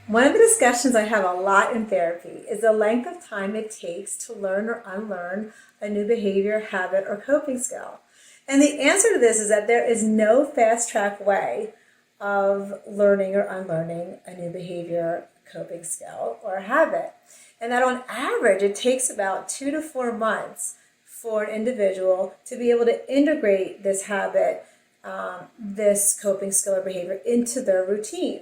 One of the discussions I have a lot in therapy is the length of time it takes to learn or unlearn a new behavior, habit, or coping skill. And the answer to this is that there is no fast track way of learning or unlearning a new behavior, coping skill, or habit. And that on average, it takes about 2 to 4 months for an individual to be able to integrate this habit, this coping skill or behavior into their routine.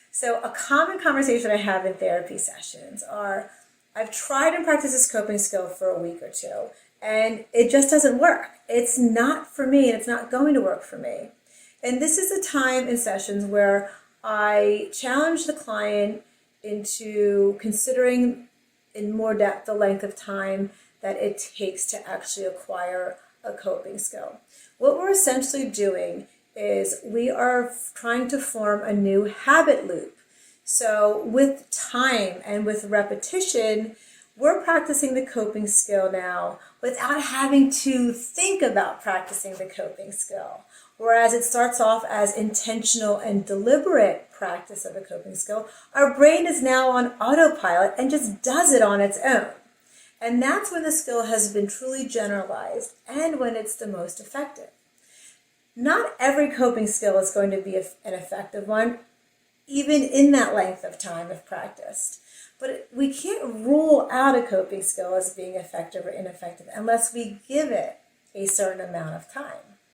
So a common conversation I have in therapy sessions are, I've tried and practiced this coping skill for a week or two, and it just doesn't work. It's not for me, and it's not going to work for me. And this is a time in sessions where I challenge the client into considering in more depth the length of time that it takes to actually acquire a coping skill. What we're essentially doing is we are trying to form a new habit loop. So with time and with repetition, we're practicing the coping skill now without having to think about practicing the coping skill. Whereas it starts off as intentional and deliberate practice of the coping skill, our brain is now on autopilot and just does it on its own. And that's when the skill has been truly generalized and when it's the most effective. Not every coping skill is going to be an effective one, even in that length of time if practiced. But we can't rule out a coping skill as being effective or ineffective unless we give it a certain amount of time.